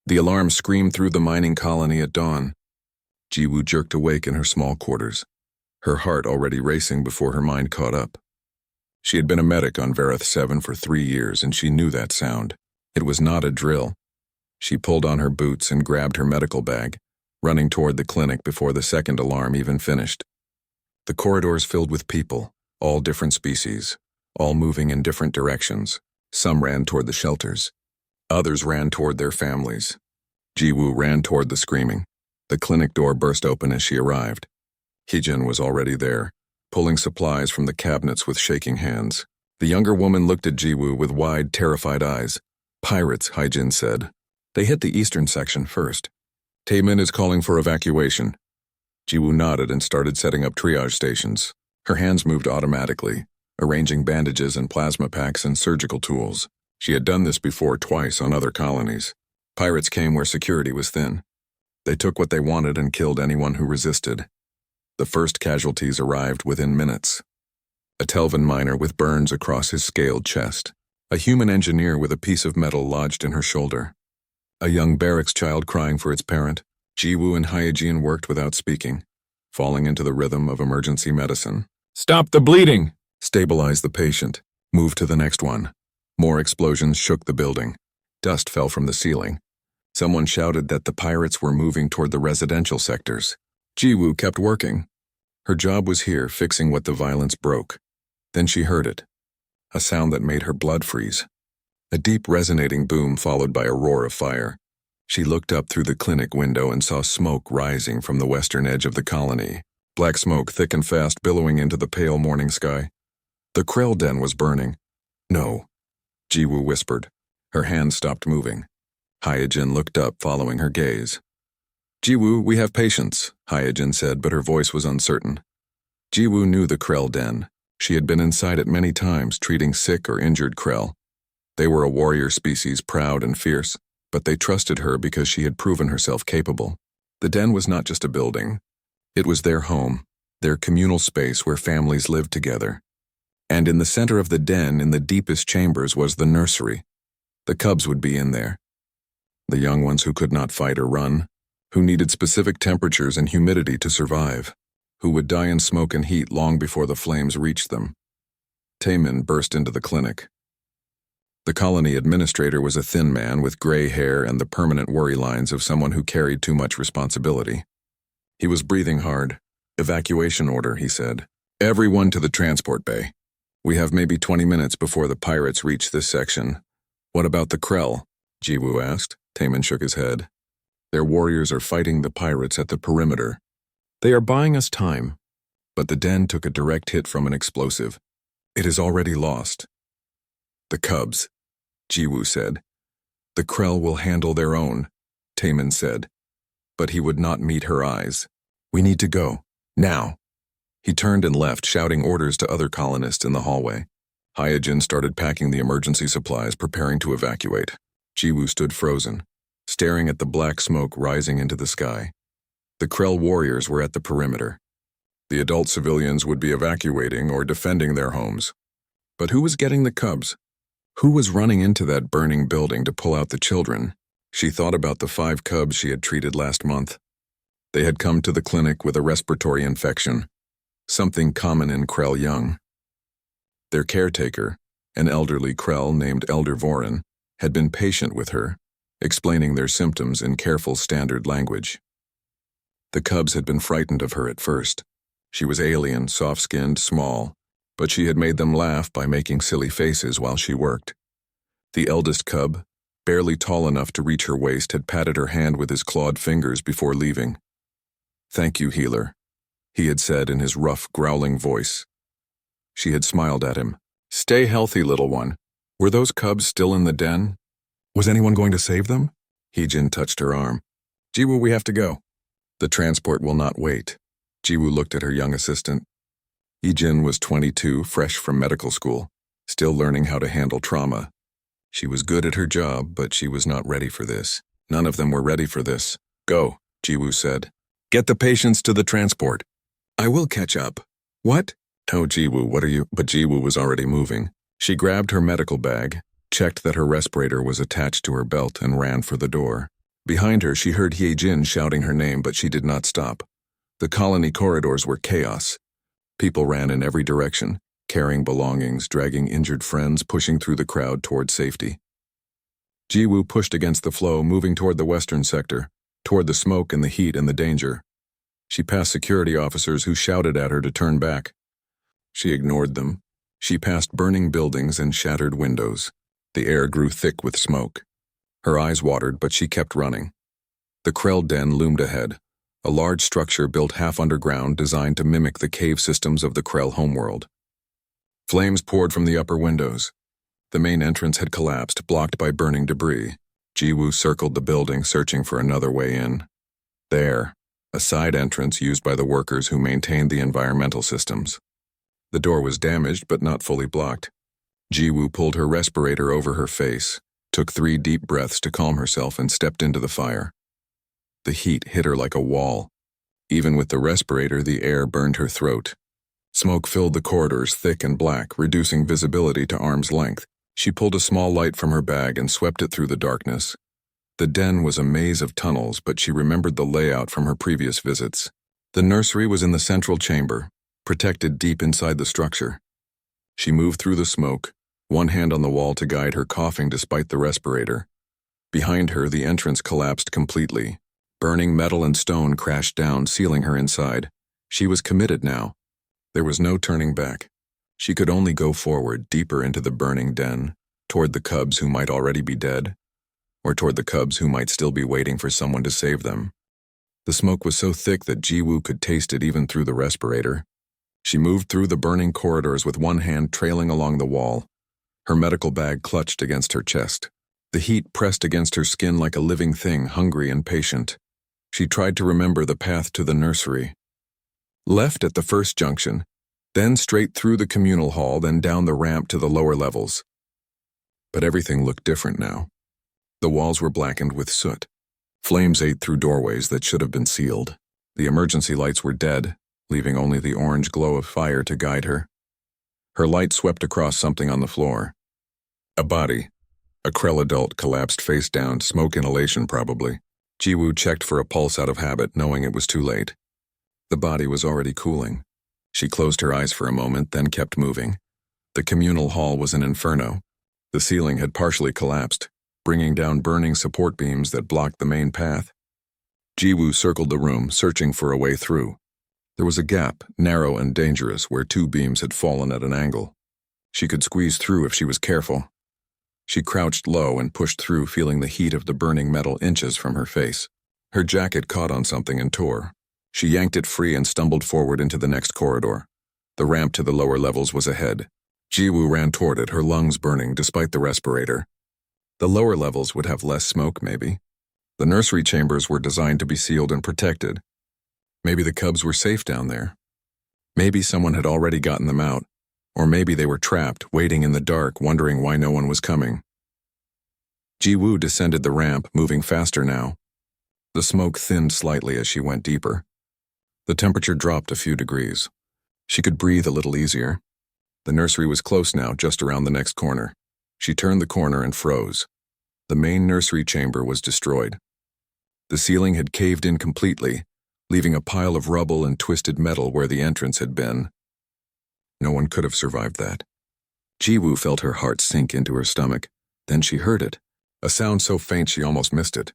The alarm screamed through the mining colony at dawn. Jiwoo jerked awake in her small quarters, her heart already racing before her mind caught up. She had been a medic on Vareth 7 for 3 years, and she knew that sound. It was not a drill. She pulled on her boots and grabbed her medical bag, running toward the clinic before the second alarm even finished. The corridors filled with people, all different species, all moving in different directions. Some ran toward the shelters. Others ran toward their families. Jiwoo ran toward the screaming. The clinic door burst open as she arrived. Heejin was already there, pulling supplies from the cabinets with shaking hands. The younger woman looked at Jiwoo with wide, terrified eyes. "Pirates," Heejin said. "They hit the eastern section first. Taemin is calling for evacuation." Jiwoo nodded and started setting up triage stations. Her hands moved automatically, arranging bandages and plasma packs and surgical tools. She had done this before twice on other colonies. Pirates came where security was thin. They took what they wanted and killed anyone who resisted. The first casualties arrived within minutes. A Telvan miner with burns across his scaled chest. A human engineer with a piece of metal lodged in her shoulder. A young barracks child crying for its parent. Jiwoo and Hyejin worked without speaking, falling into the rhythm of emergency medicine. "Stop the bleeding!" "Stabilize the patient. Move to the next one." More explosions shook the building. Dust fell from the ceiling. Someone shouted that the pirates were moving toward the residential sectors. Jiwoo kept working. Her job was here, fixing what the violence broke. Then she heard it. A sound that made her blood freeze. A deep resonating boom followed by a roar of fire. She looked up through the clinic window and saw smoke rising from the western edge of the colony. Black smoke, thick and fast, billowing into the pale morning sky. The Krell den was burning. "No," Jiwoo whispered. Her hands stopped moving. Hyejin looked up, following her gaze. "Jiwoo, we have patients," Hyejin said, but her voice was uncertain. Jiwoo knew the Krell den. She had been inside it many times, treating sick or injured Krell. They were a warrior species, proud and fierce, but they trusted her because she had proven herself capable. The den was not just a building. It was their home, their communal space where families lived together. And in the center of the den, in the deepest chambers, was the nursery. The cubs would be in there. The young ones who could not fight or run, who needed specific temperatures and humidity to survive, who would die in smoke and heat long before the flames reached them. Taemin burst into the clinic. The colony administrator was a thin man with gray hair and the permanent worry lines of someone who carried too much responsibility. He was breathing hard. "Evacuation order," he said. "Everyone to the transport bay. We have maybe 20 minutes before the pirates reach this section." "What about the Krell?" Jiwoo asked. Taemin shook his head. "Their warriors are fighting the pirates at the perimeter. They are buying us time." But the den took a direct hit from an explosive. "It is already lost." "The cubs," Jiwoo said. "The Krell will handle their own," Taemin said. But he would not meet her eyes. "We need to go. Now." He turned and left, shouting orders to other colonists in the hallway. Hyejin started packing the emergency supplies, preparing to evacuate. Jiwoo stood frozen, staring at the black smoke rising into the sky. The Krell warriors were at the perimeter. The adult civilians would be evacuating or defending their homes. But who was getting the cubs? Who was running into that burning building to pull out the children? She thought about the 5 cubs she had treated last month. They had come to the clinic with a respiratory infection, something common in Krell young. Their caretaker, an elderly Krell named Elder Vorin, had been patient with her, explaining their symptoms in careful standard language. The cubs had been frightened of her at first. She was alien, soft-skinned, small, but she had made them laugh by making silly faces while she worked. The eldest cub, barely tall enough to reach her waist, had patted her hand with his clawed fingers before leaving. "Thank you, healer," he had said in his rough, growling voice. She had smiled at him. "Stay healthy, little one." Were those cubs still in the den? Was anyone going to save them? Heejin touched her arm. "Jiwoo, we have to go." "The transport will not wait." Jiwoo looked at her young assistant. Heejin was 22, fresh from medical school, still learning how to handle trauma. She was good at her job, but she was not ready for this. None of them were ready for this. "Go," Jiwoo said. "Get the patients to the transport." "I will catch up." "What?" "No, Jiwoo, what are you—" But Jiwoo was already moving. She grabbed her medical bag, checked that her respirator was attached to her belt, and ran for the door. Behind her, she heard Jin shouting her name, but she did not stop. The colony corridors were chaos. People ran in every direction, carrying belongings, dragging injured friends, pushing through the crowd toward safety. Jiwoo pushed against the flow, moving toward the western sector, toward the smoke and the heat and the danger. She passed security officers who shouted at her to turn back. She ignored them. She passed burning buildings and shattered windows. The air grew thick with smoke. Her eyes watered, but she kept running. The Krell den loomed ahead, a large structure built half underground designed to mimic the cave systems of the Krell homeworld. Flames poured from the upper windows. The main entrance had collapsed, blocked by burning debris. Jiwoo circled the building, searching for another way in. There, a side entrance used by the workers who maintained the environmental systems. The door was damaged but not fully blocked. Jiwoo pulled her respirator over her face, took 3 deep breaths to calm herself, and stepped into the fire. The heat hit her like a wall. Even with the respirator, the air burned her throat. Smoke filled the corridors, thick and black, reducing visibility to arm's length. She pulled a small light from her bag and swept it through the darkness. The den was a maze of tunnels, but she remembered the layout from her previous visits. The nursery was in the central chamber, protected deep inside the structure. She moved through the smoke, one hand on the wall to guide her, coughing despite the respirator. Behind her, the entrance collapsed completely. Burning metal and stone crashed down, sealing her inside. She was committed now. There was no turning back. She could only go forward, deeper into the burning den, toward the cubs who might already be dead, or toward the cubs who might still be waiting for someone to save them. The smoke was so thick that Jiwoo could taste it even through the respirator. She moved through the burning corridors with one hand trailing along the wall. Her medical bag clutched against her chest. The heat pressed against her skin like a living thing, hungry and patient. She tried to remember the path to the nursery. Left at the first junction, then straight through the communal hall, then down the ramp to the lower levels. But everything looked different now. The walls were blackened with soot. Flames ate through doorways that should have been sealed. The emergency lights were dead, leaving only the orange glow of fire to guide her. Her light swept across something on the floor. A body. A Krell adult collapsed face down, smoke inhalation probably. Jiwoo checked for a pulse out of habit, knowing it was too late. The body was already cooling. She closed her eyes for a moment, then kept moving. The communal hall was an inferno. The ceiling had partially collapsed, bringing down burning support beams that blocked the main path. Jiwoo circled the room, searching for a way through. There was a gap, narrow and dangerous, where 2 beams had fallen at an angle. She could squeeze through if she was careful. She crouched low and pushed through, feeling the heat of the burning metal inches from her face. Her jacket caught on something and tore. She yanked it free and stumbled forward into the next corridor. The ramp to the lower levels was ahead. Jiwoo ran toward it, her lungs burning despite the respirator. The lower levels would have less smoke, maybe. The nursery chambers were designed to be sealed and protected. Maybe the cubs were safe down there. Maybe someone had already gotten them out, or maybe they were trapped, waiting in the dark, wondering why no one was coming. Jiwoo descended the ramp, moving faster now. The smoke thinned slightly as she went deeper. The temperature dropped a few degrees. She could breathe a little easier. The nursery was close now, just around the next corner. She turned the corner and froze. The main nursery chamber was destroyed. The ceiling had caved in completely, leaving a pile of rubble and twisted metal where the entrance had been. No one could have survived that. Jiwoo felt her heart sink into her stomach. Then she heard it. A sound so faint she almost missed it.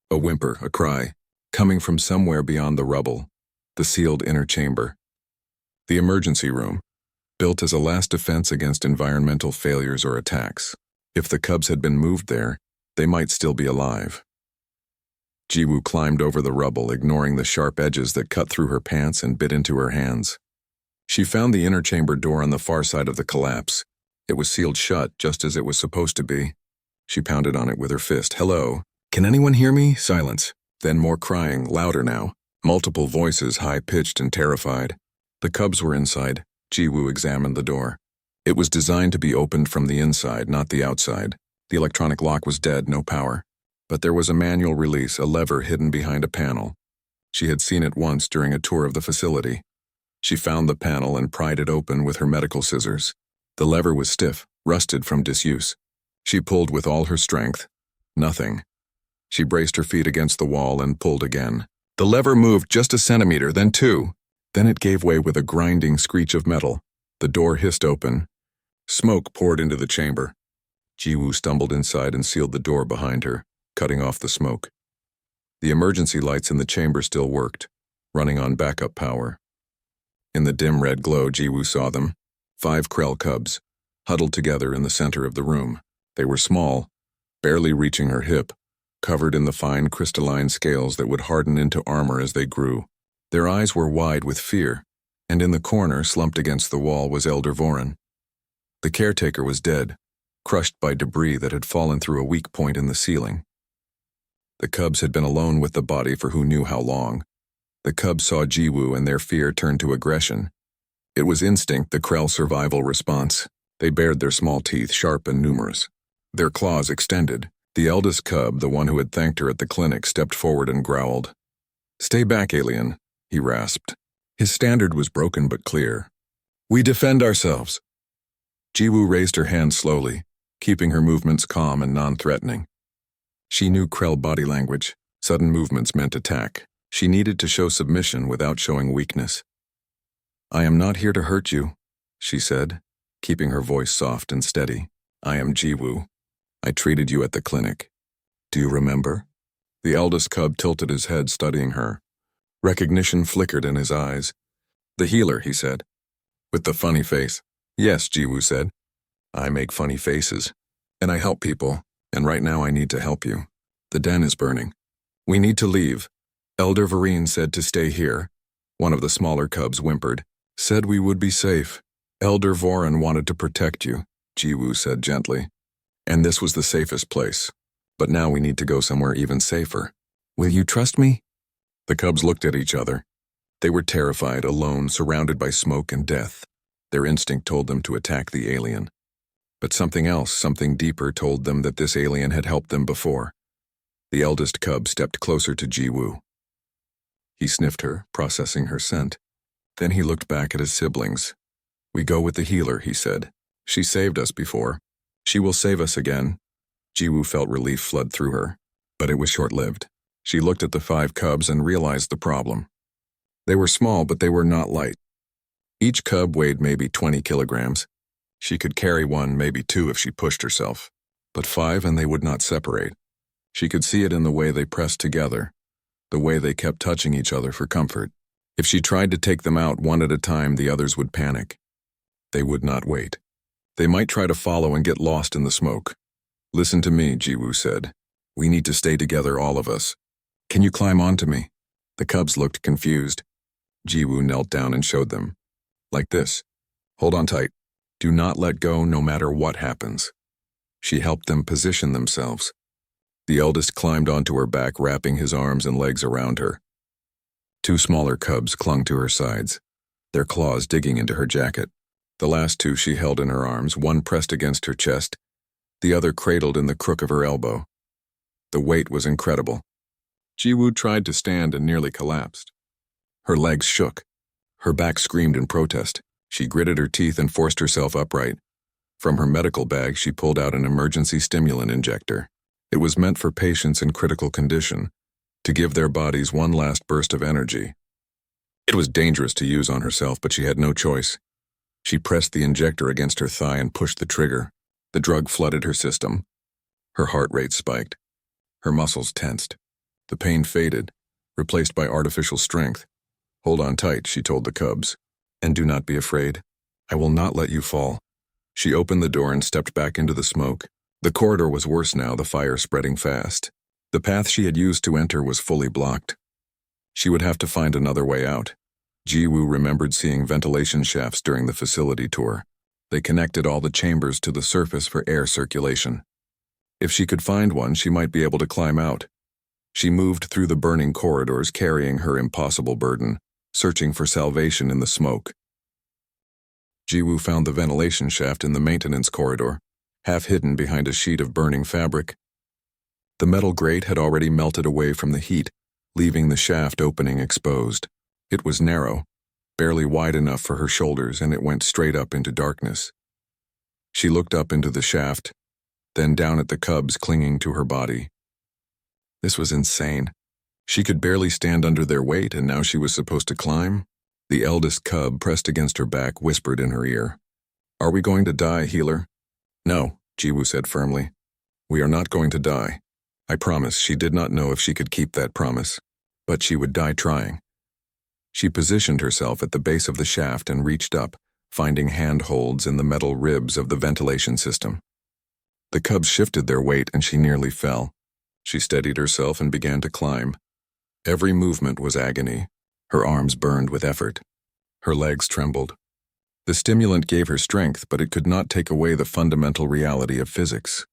A whimper, a cry, coming from somewhere beyond the rubble. The sealed inner chamber. The emergency room, built as a last defense against environmental failures or attacks. If the cubs had been moved there, they might still be alive. Jiwoo climbed over the rubble, ignoring the sharp edges that cut through her pants and bit into her hands. She found the inner chamber door on the far side of the collapse. It was sealed shut, just as it was supposed to be. She pounded on it with her fist. Hello? Can anyone hear me? Silence. Then more crying, louder now. Multiple voices, high-pitched and terrified. The cubs were inside. Jiwoo examined the door. It was designed to be opened from the inside, not the outside. The electronic lock was dead, no power. But there was a manual release, a lever hidden behind a panel. She had seen it once during a tour of the facility. She found the panel and pried it open with her medical scissors. The lever was stiff, rusted from disuse. She pulled with all her strength. Nothing. She braced her feet against the wall and pulled again. The lever moved just a centimeter, then 2. Then it gave way with a grinding screech of metal. The door hissed open. Smoke poured into the chamber. Jiwoo stumbled inside and sealed the door behind her, cutting off the smoke. The emergency lights in the chamber still worked, running on backup power. In the dim red glow, Jiwoo saw them. 5 Krell cubs, huddled together in the center of the room. They were small, barely reaching her hip, covered in the fine crystalline scales that would harden into armor as they grew. Their eyes were wide with fear, and in the corner, slumped against the wall, was Elder Voran. The caretaker was dead, crushed by debris that had fallen through a weak point in the ceiling. The cubs had been alone with the body for who knew how long. The cubs saw Jiwoo and their fear turned to aggression. It was instinct, the Krell survival response. They bared their small teeth, sharp and numerous. Their claws extended. The eldest cub, the one who had thanked her at the clinic, stepped forward and growled. "Stay back, alien," he rasped. His standard was broken but clear. "We defend ourselves." Jiwoo raised her hand slowly, keeping her movements calm and non-threatening. She knew Krell body language. Sudden movements meant attack. She needed to show submission without showing weakness. "I am not here to hurt you," she said, keeping her voice soft and steady. "I am Jiwoo. I treated you at the clinic. Do you remember?" The eldest cub tilted his head, studying her. Recognition flickered in his eyes. "The healer," he said, with the funny face. "Yes," Jiwoo said. "I make funny faces, and I help people, and right now I need to help you. The den is burning. We need to leave. Elder Voran said to stay here." One of the smaller cubs whimpered. "Said we would be safe. Elder Voran wanted to protect you," Jiwoo said gently. "And this was the safest place. But now we need to go somewhere even safer. Will you trust me?" The cubs looked at each other. They were terrified, alone, surrounded by smoke and death. Their instinct told them to attack the alien. But something else, something deeper, told them that this alien had helped them before. The eldest cub stepped closer to Jiwoo. He sniffed her, processing her scent. Then he looked back at his siblings. "We go with the healer," he said. "She saved us before. She will save us again." Jiwoo felt relief flood through her, but it was short-lived. She looked at the 5 cubs and realized the problem. They were small, but they were not light. Each cub weighed maybe 20 kilograms. She could carry 1, maybe 2 if she pushed herself. But 5 and they would not separate. She could see it in the way they pressed together, the way they kept touching each other for comfort. If she tried to take them out one at a time, the others would panic. They would not wait. They might try to follow and get lost in the smoke. "Listen to me," Jiwoo said. "We need to stay together, all of us. Can you climb onto me?" The cubs looked confused. Jiwoo knelt down and showed them. "Like this. Hold on tight. Do not let go no matter what happens." She helped them position themselves. The eldest climbed onto her back, wrapping his arms and legs around her. 2 smaller cubs clung to her sides, their claws digging into her jacket. The last 2 she held in her arms, one pressed against her chest, the other cradled in the crook of her elbow. The weight was incredible. Jiwoo tried to stand and nearly collapsed. Her legs shook. Her back screamed in protest. She gritted her teeth and forced herself upright. From her medical bag, she pulled out an emergency stimulant injector. It was meant for patients in critical condition, to give their bodies one last burst of energy. It was dangerous to use on herself, but she had no choice. She pressed the injector against her thigh and pushed the trigger. The drug flooded her system. Her heart rate spiked. Her muscles tensed. The pain faded, replaced by artificial strength. "Hold on tight," she told the cubs. "And do not be afraid. I will not let you fall." She opened the door and stepped back into the smoke. The corridor was worse now, the fire spreading fast. The path she had used to enter was fully blocked. She would have to find another way out. Jiwoo remembered seeing ventilation shafts during the facility tour. They connected all the chambers to the surface for air circulation. If she could find one, she might be able to climb out. She moved through the burning corridors, carrying her impossible burden, searching for salvation in the smoke. Jiwoo found the ventilation shaft in the maintenance corridor, half hidden behind a sheet of burning fabric. The metal grate had already melted away from the heat, leaving the shaft opening exposed. It was narrow, barely wide enough for her shoulders, and it went straight up into darkness. She looked up into the shaft, then down at the cubs clinging to her body. This was insane. She could barely stand under their weight, and now she was supposed to climb? The eldest cub, pressed against her back, whispered in her ear. Are we going to die, healer? No, Jiwoo said firmly. We are not going to die. I promise. She did not know if she could keep that promise, but she would die trying. She positioned herself at the base of the shaft and reached up, finding handholds in the metal ribs of the ventilation system. The cubs shifted their weight and she nearly fell. She steadied herself and began to climb. Every movement was agony. Her arms burned with effort. Her legs trembled. The stimulant gave her strength, but it could not take away the fundamental reality of physics.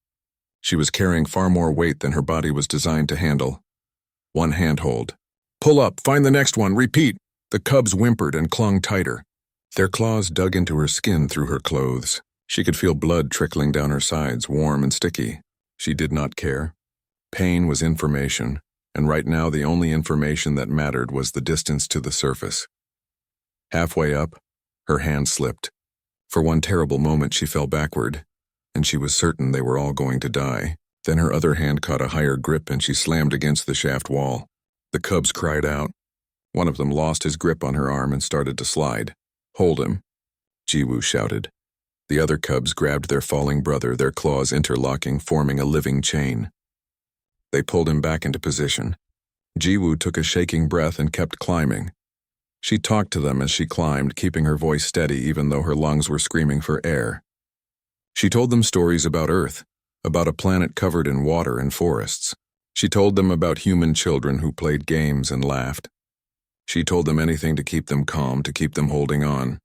She was carrying far more weight than her body was designed to handle. One handhold. Pull up, find the next one, repeat. The cubs whimpered and clung tighter. Their claws dug into her skin through her clothes. She could feel blood trickling down her sides, warm and sticky. She did not care. Pain was information, and right now the only information that mattered was the distance to the surface. Halfway up, her hand slipped. For one terrible moment she fell backward, and she was certain they were all going to die. Then her other hand caught a higher grip and she slammed against the shaft wall. The cubs cried out. One of them lost his grip on her arm and started to slide. Hold him, Jiwoo shouted. The other cubs grabbed their falling brother, their claws interlocking, forming a living chain. They pulled him back into position. Jiwoo took a shaking breath and kept climbing. She talked to them as she climbed, keeping her voice steady even though her lungs were screaming for air. She told them stories about Earth, about a planet covered in water and forests. She told them about human children who played games and laughed. She told them anything to keep them calm, to keep them holding on.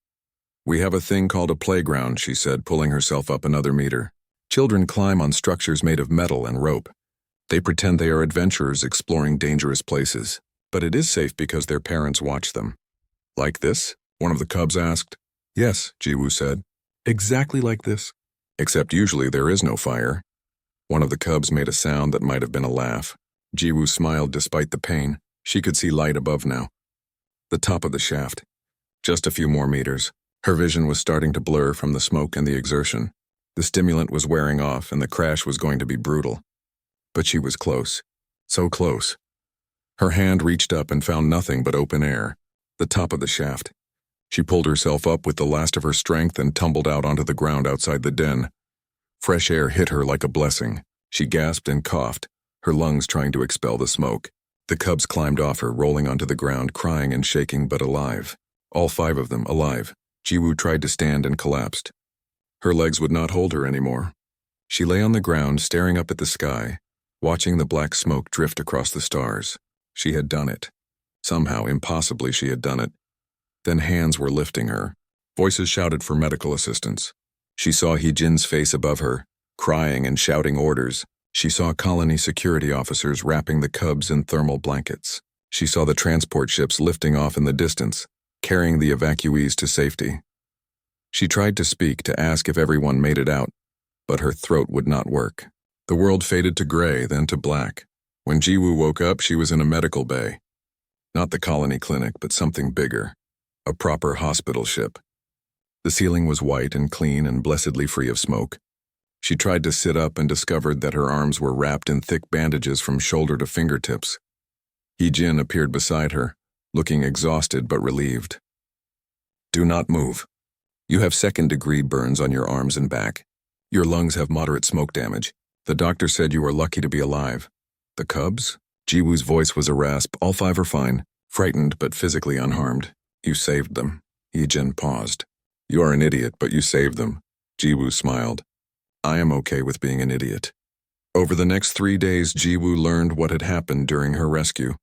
We have a thing called a playground, she said, pulling herself up another meter. Children climb on structures made of metal and rope. They pretend they are adventurers exploring dangerous places, but it is safe because their parents watch them. Like this? One of the cubs asked. Yes, Jiwoo said. Exactly like this. Except usually there is no fire. One of the cubs made a sound that might have been a laugh. Jiwoo smiled despite the pain. She could see light above now. The top of the shaft. Just a few more meters. Her vision was starting to blur from the smoke and the exertion. The stimulant was wearing off and the crash was going to be brutal. But she was close. So close. Her hand reached up and found nothing but open air. The top of the shaft. She pulled herself up with the last of her strength and tumbled out onto the ground outside the den. Fresh air hit her like a blessing. She gasped and coughed, her lungs trying to expel the smoke. The cubs climbed off her, rolling onto the ground, crying and shaking, but alive. All 5 of them alive. Jiwoo tried to stand and collapsed. Her legs would not hold her anymore. She lay on the ground, staring up at the sky, watching the black smoke drift across the stars. She had done it. Somehow, impossibly, she had done it. Then hands were lifting her. Voices shouted for medical assistance. She saw Hee-jin's face above her, crying and shouting orders. She saw colony security officers wrapping the cubs in thermal blankets. She saw the transport ships lifting off in the distance, carrying the evacuees to safety. She tried to speak, to ask if everyone made it out, but her throat would not work. The world faded to gray, then to black. When Jiwoo woke up, she was in a medical bay. Not the colony clinic, but something bigger. A proper hospital ship. The ceiling was white and clean and blessedly free of smoke. She tried to sit up and discovered that her arms were wrapped in thick bandages from shoulder to fingertips. Hee-jin appeared beside her, looking exhausted but relieved. Do not move. You have second-degree burns on your arms and back. Your lungs have moderate smoke damage. The doctor said you are lucky to be alive. The cubs? Jiwoo's voice was a rasp. All 5 are fine, frightened but physically unharmed. You saved them. Hee-jin paused. You are an idiot, but you saved them. Jiwoo smiled. I am okay with being an idiot. Over the next 3 days, Jiwoo learned what had happened during her rescue.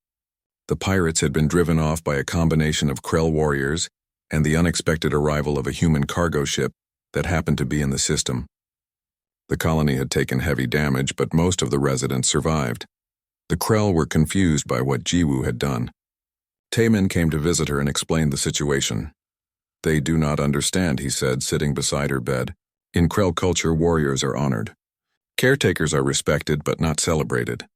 The pirates had been driven off by a combination of Krell warriors and the unexpected arrival of a human cargo ship that happened to be in the system. The colony had taken heavy damage, but most of the residents survived. The Krell were confused by what Jiwoo had done. Taemin came to visit her and explained the situation. They do not understand, he said, sitting beside her bed. In Krell culture, warriors are honored. Caretakers are respected but not celebrated.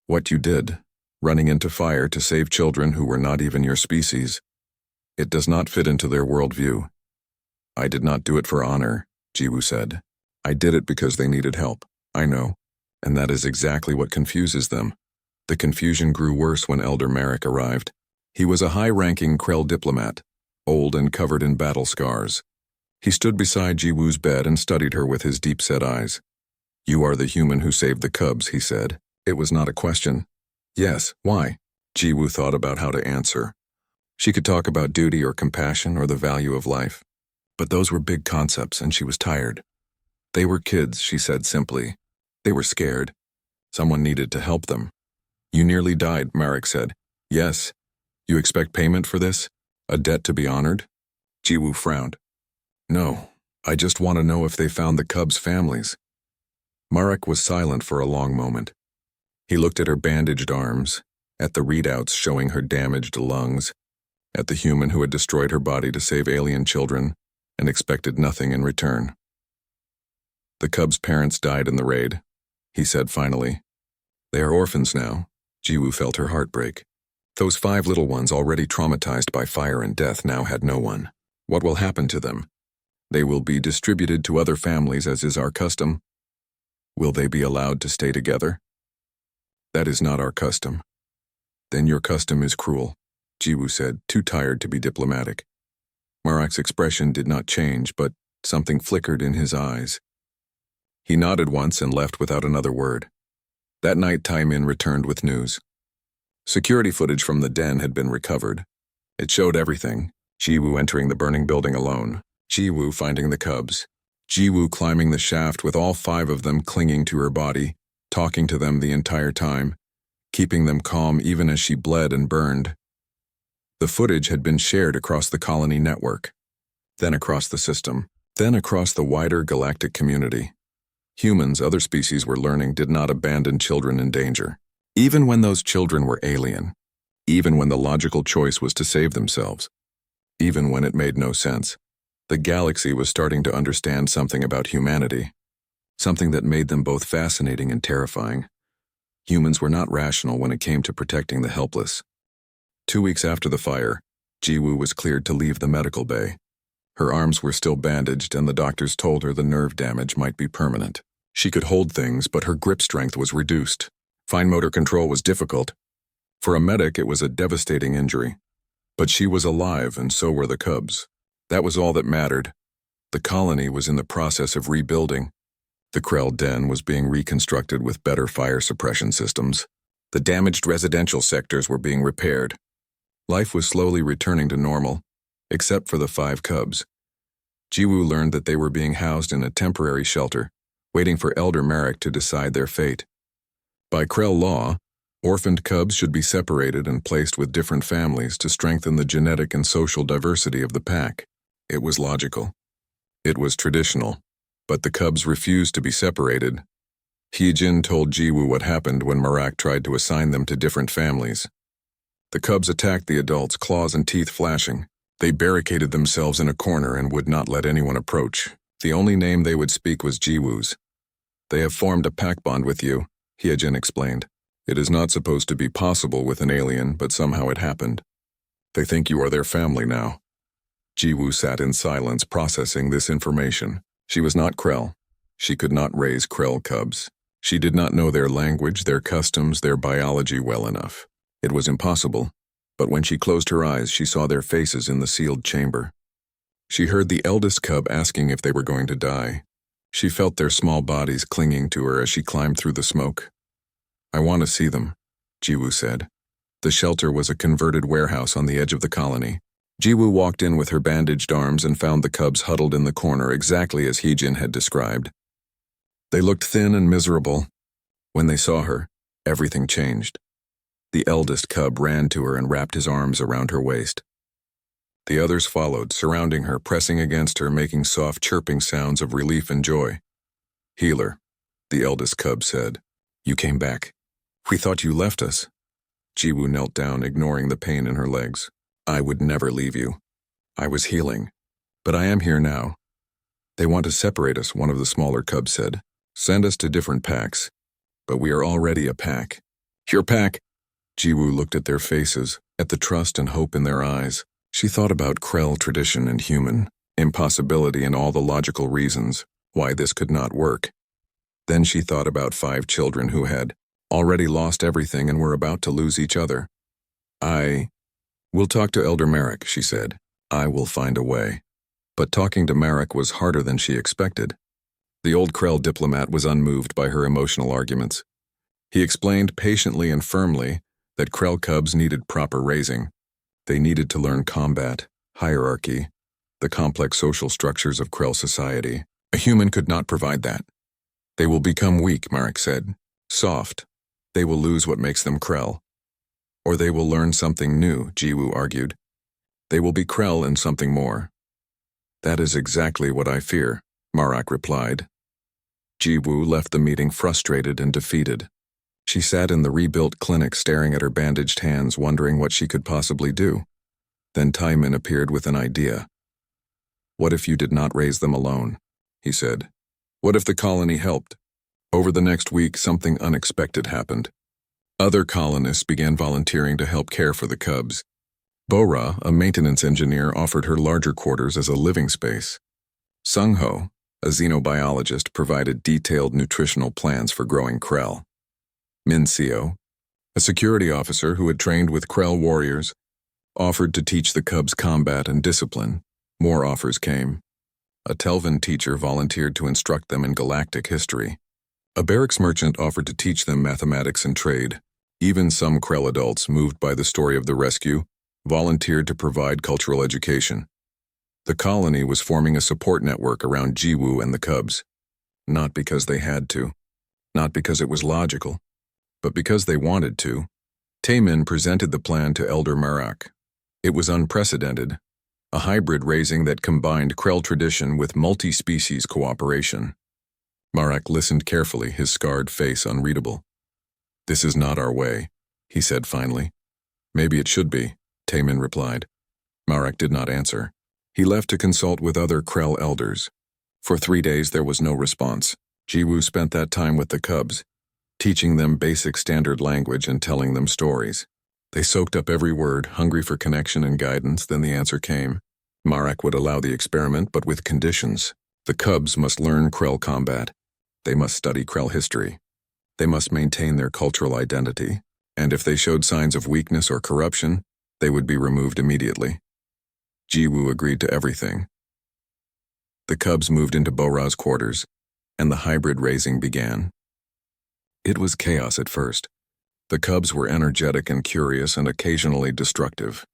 What you did, running into fire to save children who were not even your species, it does not fit into their worldview. I did not do it for honor, Jiwoo said. I did it because they needed help. I know, and that is exactly what confuses them. The confusion grew worse when Elder Merrick arrived. He was a high-ranking Krell diplomat, old and covered in battle scars. He stood beside Jiwoo's bed and studied her with his deep-set eyes. "You are the human who saved the cubs," he said. It was not a question. "Yes, why?" Jiwoo thought about how to answer. She could talk about duty or compassion or the value of life. But those were big concepts, and she was tired. "They were kids," she said simply. "They were scared. Someone needed to help them." "You nearly died," Marek said. "Yes. You expect payment for this? A debt to be honored?" Jiwoo frowned. "No, I just want to know if they found the cubs' families." Marek was silent for a long moment. He looked at her bandaged arms, at the readouts showing her damaged lungs, at the human who had destroyed her body to save alien children, and expected nothing in return. "The cubs' parents died in the raid," he said finally. "They are orphans now." Jiwoo felt her heart break. Those 5 little ones already traumatized by fire and death now had no one. What will happen to them? They will be distributed to other families as is our custom. Will they be allowed to stay together? That is not our custom. Then your custom is cruel, Jiwoo said, too tired to be diplomatic. Marek's expression did not change, but something flickered in his eyes. He nodded once and left without another word. That night, Tai-Min returned with news. Security footage from the den had been recovered. It showed everything. Jiwoo entering the burning building alone. Jiwoo finding the cubs. Jiwoo climbing the shaft with all 5 of them clinging to her body, talking to them the entire time, keeping them calm even as she bled and burned. The footage had been shared across the colony network, then across the system, then across the wider galactic community. Humans, other species were learning, did not abandon children in danger, even when those children were alien, even when the logical choice was to save themselves, even when it made no sense. The galaxy was starting to understand something about humanity, something that made them both fascinating and terrifying. Humans were not rational when it came to protecting the helpless. 2 weeks after the fire, Jiwoo was cleared to leave the medical bay. Her arms were still bandaged, and the doctors told her the nerve damage might be permanent. She could hold things, but her grip strength was reduced. Fine motor control was difficult. For a medic, it was a devastating injury. But she was alive, and so were the cubs. That was all that mattered. The colony was in the process of rebuilding. The Krell den was being reconstructed with better fire suppression systems. The damaged residential sectors were being repaired. Life was slowly returning to normal, except for the 5 cubs. Jiwoo learned that they were being housed in a temporary shelter, waiting for Elder Merrick to decide their fate. By Krell law, orphaned cubs should be separated and placed with different families to strengthen the genetic and social diversity of the pack. It was logical. It was traditional. But the cubs refused to be separated. Heejin told Jiwoo what happened when Marek tried to assign them to different families. The cubs attacked the adults, claws and teeth flashing. They barricaded themselves in a corner and would not let anyone approach. The only name they would speak was Jiwoo's. "They have formed a pack bond with you," Heejin explained. "It is not supposed to be possible with an alien, but somehow it happened. They think you are their family now." Jiwoo sat in silence, processing this information. She was not Krell. She could not raise Krell cubs. She did not know their language, their customs, their biology well enough. It was impossible, but when she closed her eyes, she saw their faces in the sealed chamber. She heard the eldest cub asking if they were going to die. She felt their small bodies clinging to her as she climbed through the smoke. "I want to see them," Jiwoo said. The shelter was a converted warehouse on the edge of the colony. Jiwoo walked in with her bandaged arms and found the cubs huddled in the corner exactly as Heejin had described. They looked thin and miserable. When they saw her, everything changed. The eldest cub ran to her and wrapped his arms around her waist. The others followed, surrounding her, pressing against her, making soft chirping sounds of relief and joy. "Healer," the eldest cub said. "You came back. We thought you left us." Jiwoo knelt down, ignoring the pain in her legs. "I would never leave you. I was healing. But I am here now." "They want to separate us," one of the smaller cubs said. "Send us to different packs. But we are already a pack." "Your pack?" Jiwoo looked at their faces, at the trust and hope in their eyes. She thought about Krell tradition and human, impossibility and all the logical reasons why this could not work. Then she thought about 5 children who had Already lost everything and were about to lose each other. We'll talk to Elder Merrick, she said. I will find a way. But talking to Merrick was harder than she expected. The old Krell diplomat was unmoved by her emotional arguments. He explained patiently and firmly that Krell cubs needed proper raising. They needed to learn combat, hierarchy, the complex social structures of Krell society. A human could not provide that. They will become weak, Merrick said. Soft. They will lose what makes them Krell. Or they will learn something new, Jiwoo argued. They will be Krell and something more. That is exactly what I fear, Marak replied. Jiwoo left the meeting frustrated and defeated. She sat in the rebuilt clinic staring at her bandaged hands, wondering what she could possibly do. Then Taimin appeared with an idea. What if you did not raise them alone? He said. What if the colony helped? Over the next week, something unexpected happened. Other colonists began volunteering to help care for the cubs. Bora, a maintenance engineer, offered her larger quarters as a living space. Sungho, a xenobiologist, provided detailed nutritional plans for growing Krell. Minseo, a security officer who had trained with Krell warriors, offered to teach the cubs combat and discipline. More offers came. A Telvan teacher volunteered to instruct them in galactic history. A barracks merchant offered to teach them mathematics and trade. Even some Krell adults, moved by the story of the rescue, volunteered to provide cultural education. The colony was forming a support network around Jiwoo and the cubs. Not because they had to. Not because it was logical. But because they wanted to. Taimin presented the plan to Elder Marak. It was unprecedented. A hybrid raising that combined Krell tradition with multi-species cooperation. Marak listened carefully, his scarred face unreadable. This is not our way, he said finally. Maybe it should be, Taimin replied. Marak did not answer. He left to consult with other Krell elders. For 3 days there was no response. Jiwoo spent that time with the cubs, teaching them basic standard language and telling them stories. They soaked up every word, hungry for connection and guidance. Then the answer came. Marak would allow the experiment, but with conditions. The cubs must learn Krell combat. They must study Krell history. They must maintain their cultural identity, and if they showed signs of weakness or corruption, they would be removed immediately. Jiwoo agreed to everything. The cubs moved into Bora's quarters, and the hybrid raising began. It was chaos at first. The cubs were energetic and curious and occasionally destructive.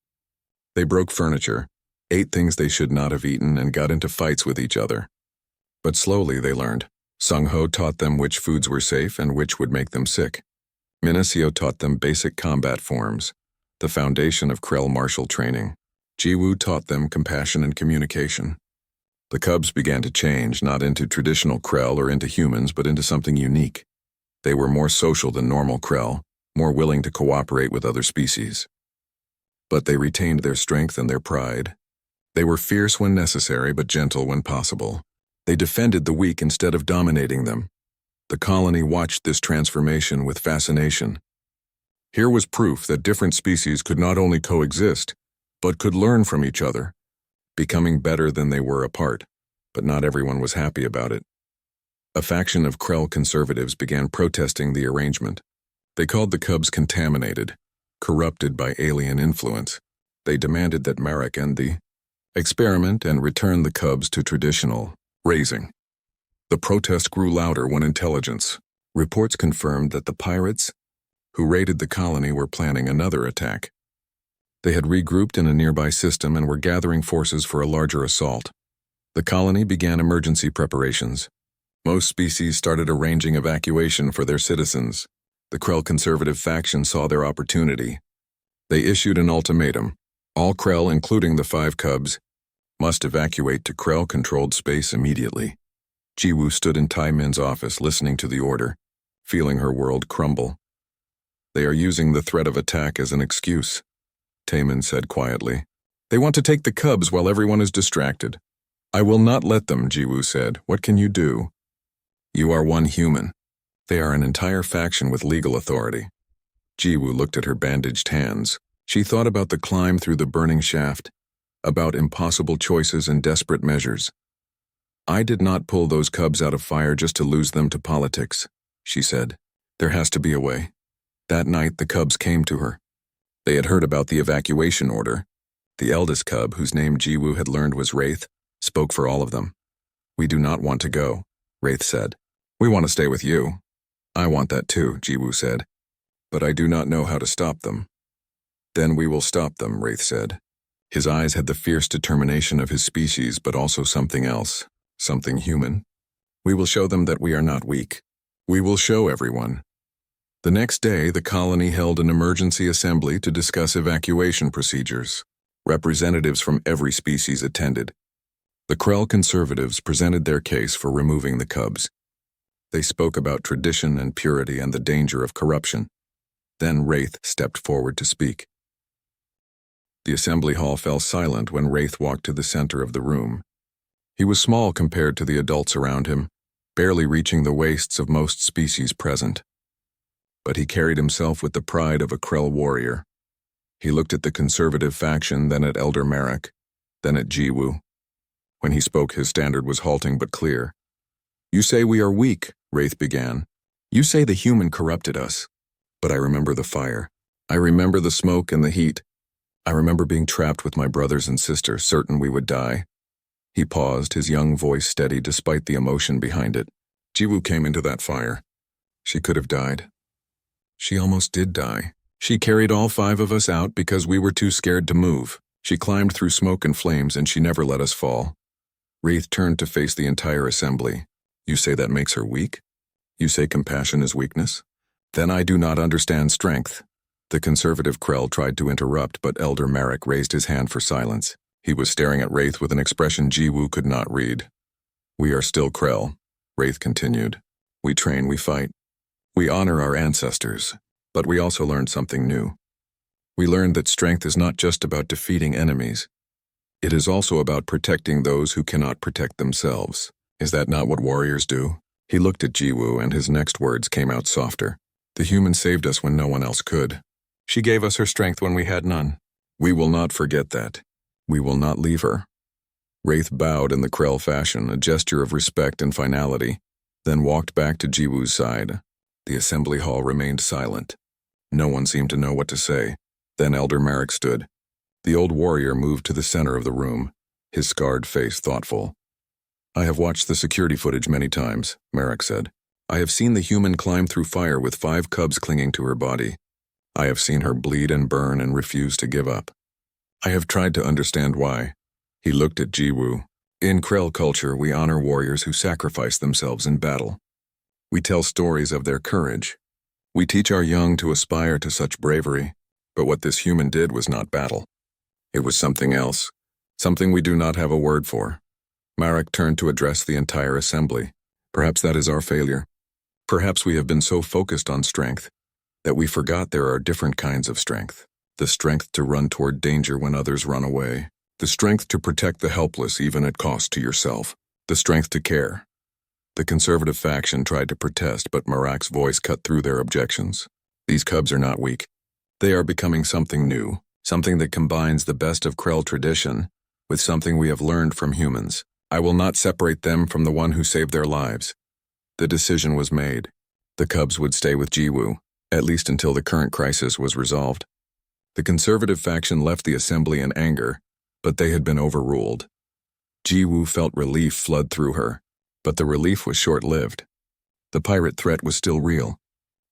They broke furniture, ate things they should not have eaten, and got into fights with each other. But slowly they learned. Sungho taught them which foods were safe and which would make them sick. Minisio taught them basic combat forms, the foundation of Krell martial training. Jiwoo taught them compassion and communication. The cubs began to change, not into traditional Krell or into humans, but into something unique. They were more social than normal Krell, more willing to cooperate with other species. But they retained their strength and their pride. They were fierce when necessary, but gentle when possible. They defended the weak instead of dominating them. The colony watched this transformation with fascination. Here was proof that different species could not only coexist, but could learn from each other, becoming better than they were apart. But not everyone was happy about it. A faction of Krell conservatives began protesting the arrangement. They called the cubs contaminated, corrupted by alien influence. They demanded that Marak end the experiment and return the cubs to traditional raising. The protest grew louder when intelligence reports confirmed that the pirates who raided the colony were planning another attack. They had regrouped in a nearby system and were gathering forces for a larger assault. The colony began emergency preparations. Most species started arranging evacuation for their citizens. The Krell conservative faction saw their opportunity. They issued an ultimatum. All Krell, including the 5 cubs, must evacuate to Krell-controlled space immediately. Jiwoo stood in Taimin's office listening to the order, feeling her world crumble. They are using the threat of attack as an excuse, Taimin said quietly. They want to take the cubs while everyone is distracted. I will not let them, Jiwoo said. What can you do? You are one human. They are an entire faction with legal authority. Jiwoo looked at her bandaged hands. She thought about the climb through the burning shaft, about impossible choices and desperate measures. I did not pull those cubs out of fire just to lose them to politics, she said. There has to be a way. That night, the cubs came to her. They had heard about the evacuation order. The eldest cub, whose name Jiwoo had learned was Wraith, spoke for all of them. "We do not want to go," Wraith said. "We want to stay with you." "I want that too," Jiwoo said. "But I do not know how to stop them." "Then we will stop them," Wraith said. His eyes had the fierce determination of his species, but also something else, something human. "We will show them that we are not weak. We will show everyone." The next day, the colony held an emergency assembly to discuss evacuation procedures. Representatives from every species attended. The Krell conservatives presented their case for removing the cubs. They spoke about tradition and purity and the danger of corruption. Then Wraith stepped forward to speak. The assembly hall fell silent when Wraith walked to the center of the room. He was small compared to the adults around him, barely reaching the waists of most species present. But he carried himself with the pride of a Krell warrior. He looked at the conservative faction, then at Elder Marek, then at Jiwoo. When he spoke, his standard was halting but clear. "You say we are weak," Wraith began. "You say the human corrupted us. But I remember the fire. I remember the smoke and the heat. I remember being trapped with my brothers and sister, certain we would die." He paused, his young voice steady despite the emotion behind it. "Jiwoo came into that fire. She could have died. She almost did die. She carried all 5 of us out because we were too scared to move. She climbed through smoke and flames, and she never let us fall." Wraith turned to face the entire assembly. "You say that makes her weak? You say compassion is weakness? Then I do not understand strength." The conservative Krell tried to interrupt, but Elder Marek raised his hand for silence. He was staring at Wraith with an expression Jiwoo could not read. "We are still Krell," Wraith continued. "We train, we fight. We honor our ancestors, but we also learned something new. We learned that strength is not just about defeating enemies. It is also about protecting those who cannot protect themselves. Is that not what warriors do?" He looked at Jiwoo, and his next words came out softer. "The human saved us when no one else could. She gave us her strength when we had none. We will not forget that. We will not leave her." Wraith bowed in the Krell fashion, a gesture of respect and finality, then walked back to Jiwoo's side. The assembly hall remained silent. No one seemed to know what to say. Then Elder Marek stood. The old warrior moved to the center of the room, his scarred face thoughtful. "I have watched the security footage many times," Marek said. "I have seen the human climb through fire with 5 cubs clinging to her body. I have seen her bleed and burn and refuse to give up. I have tried to understand why." He looked at Jiwoo. "In Krell culture, we honor warriors who sacrifice themselves in battle. We tell stories of their courage. We teach our young to aspire to such bravery, but what this human did was not battle. It was something else, something we do not have a word for." Marek turned to address the entire assembly. "Perhaps that is our failure. Perhaps we have been so focused on strength that we forgot there are different kinds of strength. The strength to run toward danger when others run away. The strength to protect the helpless even at cost to yourself. The strength to care." The conservative faction tried to protest, but Marek's voice cut through their objections. "These cubs are not weak. They are becoming something new, something that combines the best of Krell tradition with something we have learned from humans. I will not separate them from the one who saved their lives." The decision was made. The cubs would stay with Jiwoo, at least until the current crisis was resolved. The conservative faction left the assembly in anger, but they had been overruled. Jiwoo felt relief flood through her, but the relief was short-lived. The pirate threat was still real.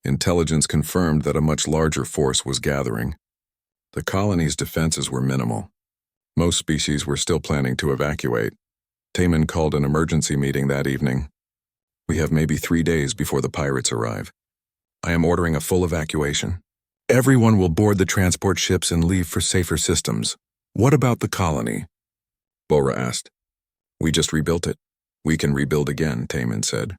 Intelligence confirmed that a much larger force was gathering. The colony's defenses were minimal. Most species were still planning to evacuate. Taman called an emergency meeting that evening. "We have maybe 3 days before the pirates arrive. I am ordering a full evacuation. Everyone will board the transport ships and leave for safer systems. What about the colony?" Bora asked. "We just rebuilt it. We can rebuild again," Taman said.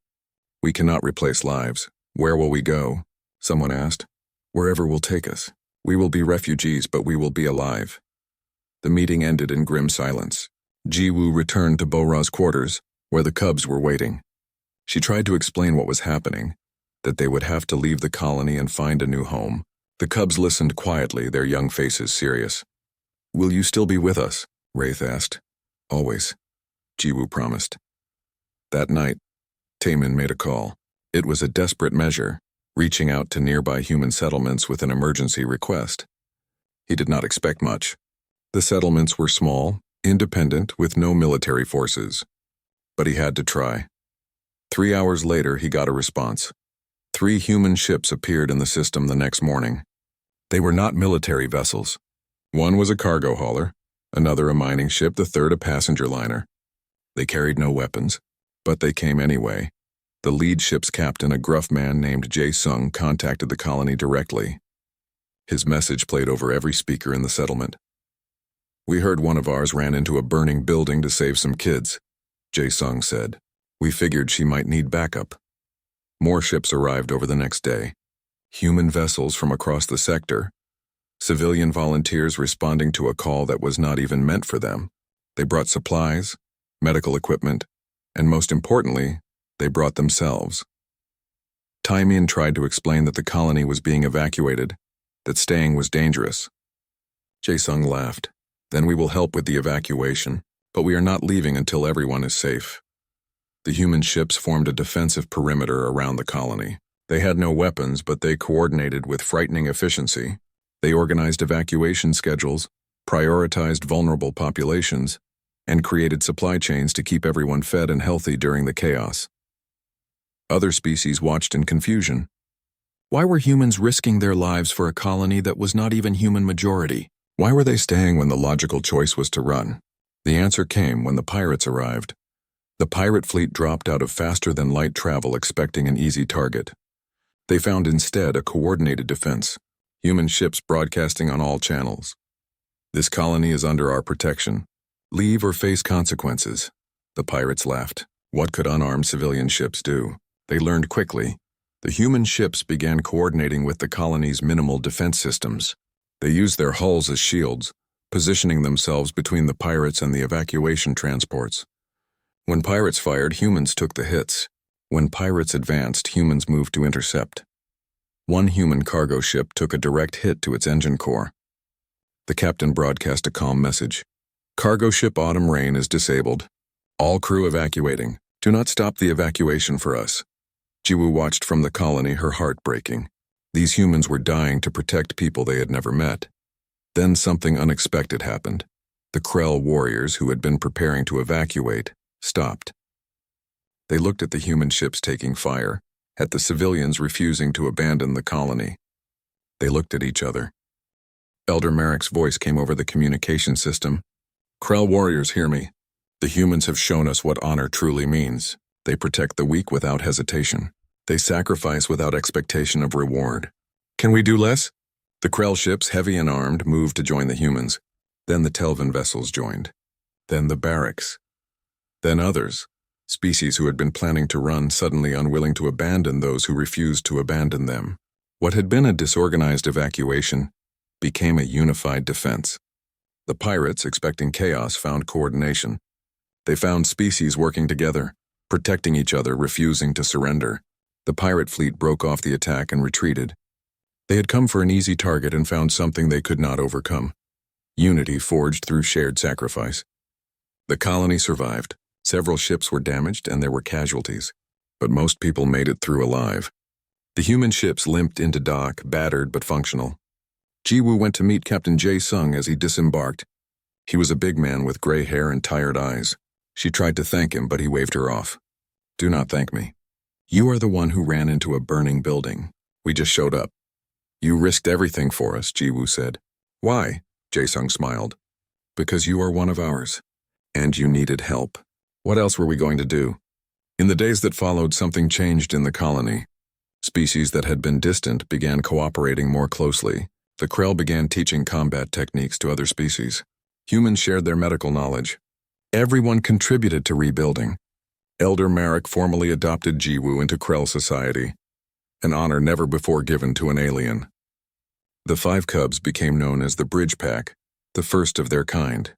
"We cannot replace lives. Where will we go?" someone asked. "Wherever will take us. We will be refugees, but we will be alive." The meeting ended in grim silence. Jiwoo returned to Bora's quarters, where the cubs were waiting. She tried to explain what was happening, that they would have to leave the colony and find a new home. The cubs listened quietly, their young faces serious. "Will you still be with us?" Wraith asked. "Always," Jiwoo promised. That night, Taman made a call. It was a desperate measure, reaching out to nearby human settlements with an emergency request. He did not expect much. The settlements were small, independent, with no military forces. But he had to try. 3 hours later, he got a response. 3 human ships appeared in the system the next morning. They were not military vessels. One was a cargo hauler, another a mining ship, the third a passenger liner. They carried no weapons, but they came anyway. The lead ship's captain, a gruff man named Jae-sung, contacted the colony directly. His message played over every speaker in the settlement. "We heard one of ours ran into a burning building to save some kids," Jae-sung said. "We figured she might need backup." More ships arrived over the next day. Human vessels from across the sector. Civilian volunteers responding to a call that was not even meant for them. They brought supplies, medical equipment, and most importantly, they brought themselves. Taimin tried to explain that the colony was being evacuated, that staying was dangerous. Jae-sung laughed. "Then we will help with the evacuation, but we are not leaving until everyone is safe." The human ships formed a defensive perimeter around the colony. They had no weapons, but they coordinated with frightening efficiency. They organized evacuation schedules, prioritized vulnerable populations, and created supply chains to keep everyone fed and healthy during the chaos. Other species watched in confusion. Why were humans risking their lives for a colony that was not even human majority? Why were they staying when the logical choice was to run? The answer came when the pirates arrived. The pirate fleet dropped out of faster-than-light travel expecting an easy target. They found instead a coordinated defense, human ships broadcasting on all channels. "This colony is under our protection. Leave or face consequences." The pirates laughed. What could unarmed civilian ships do? They learned quickly. The human ships began coordinating with the colony's minimal defense systems. They used their hulls as shields, positioning themselves between the pirates and the evacuation transports. When pirates fired, humans took the hits. When pirates advanced, humans moved to intercept. One human cargo ship took a direct hit to its engine core. The captain broadcast a calm message. "Cargo ship Autumn Rain is disabled. All crew evacuating. Do not stop the evacuation for us." Jiwoo watched from the colony, her heart breaking. These humans were dying to protect people they had never met. Then something unexpected happened. The Krell warriors, who had been preparing to evacuate, stopped. They looked at the human ships taking fire, at the civilians refusing to abandon the colony. They looked at each other. Elder Merrick's voice came over the communication system. "Krell warriors, hear me. The humans have shown us what honor truly means. They protect the weak without hesitation. They sacrifice without expectation of reward. Can we do less?" The Krell ships, heavy and armed, moved to join the humans. Then the Telvin vessels joined. Then the barracks. Then others, species who had been planning to run, suddenly unwilling to abandon those who refused to abandon them. What had been a disorganized evacuation became a unified defense. The pirates, expecting chaos, found coordination. They found species working together, protecting each other, refusing to surrender. The pirate fleet broke off the attack and retreated. They had come for an easy target and found something they could not overcome. Unity forged through shared sacrifice. The colony survived. Several ships were damaged and there were casualties, but most people made it through alive. The human ships limped into dock, battered but functional. Jiwoo went to meet Captain Jae-sung as he disembarked. He was a big man with gray hair and tired eyes. She tried to thank him, but he waved her off. "Do not thank me. You are the one who ran into a burning building. We just showed up." "You risked everything for us," Jiwoo said. "Why?" Jae-sung smiled. "Because you are one of ours. And you needed help. What else were we going to do?" In the days that followed, something changed in the colony. Species that had been distant began cooperating more closely. The Krell began teaching combat techniques to other species. Humans shared their medical knowledge. Everyone contributed to rebuilding. Elder Merrick formally adopted Jiwoo into Krell society, an honor never before given to an alien. The 5 cubs became known as the Bridge Pack, the first of their kind.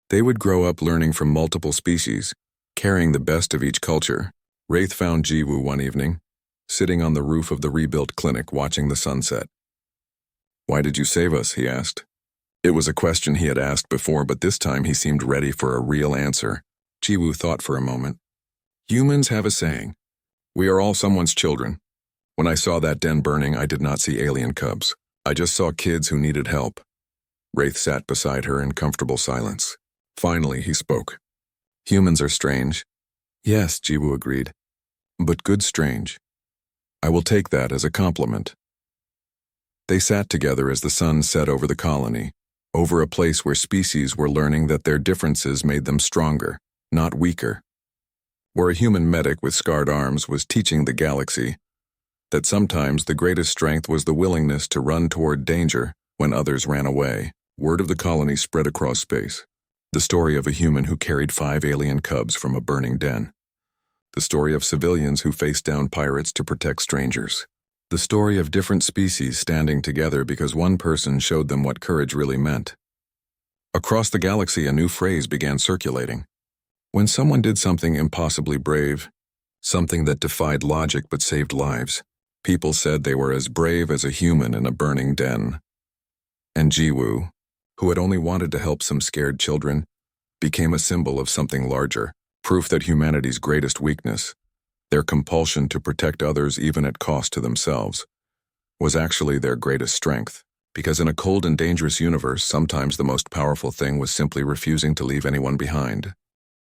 They would grow up learning from multiple species, carrying the best of each culture. Wraith found Jiwoo one evening, sitting on the roof of the rebuilt clinic watching the sunset. "Why did you save us?" he asked. It was a question he had asked before, but this time he seemed ready for a real answer. Jiwoo thought for a moment. "Humans have a saying. We are all someone's children. When I saw that den burning, I did not see alien cubs. I just saw kids who needed help. Wraith sat beside her in comfortable silence. Finally, he spoke. Humans are strange. Yes, Jiwoo agreed. But good strange. I will take that as a compliment. They sat together as the sun set over the colony, over a place where species were learning that their differences made them stronger, not weaker. Where a human medic with scarred arms was teaching the galaxy that sometimes the greatest strength was the willingness to run toward danger when others ran away. Word of the colony spread across space. The story of a human who carried 5 alien cubs from a burning den. The story of civilians who faced down pirates to protect strangers. The story of different species standing together because one person showed them what courage really meant. Across the galaxy, a new phrase began circulating. When someone did something impossibly brave, something that defied logic but saved lives, people said they were as brave as a human in a burning den. And Jiwoo, who had only wanted to help some scared children, became a symbol of something larger, proof that humanity's greatest weakness, their compulsion to protect others even at cost to themselves, was actually their greatest strength. Because in a cold and dangerous universe, sometimes the most powerful thing was simply refusing to leave anyone behind.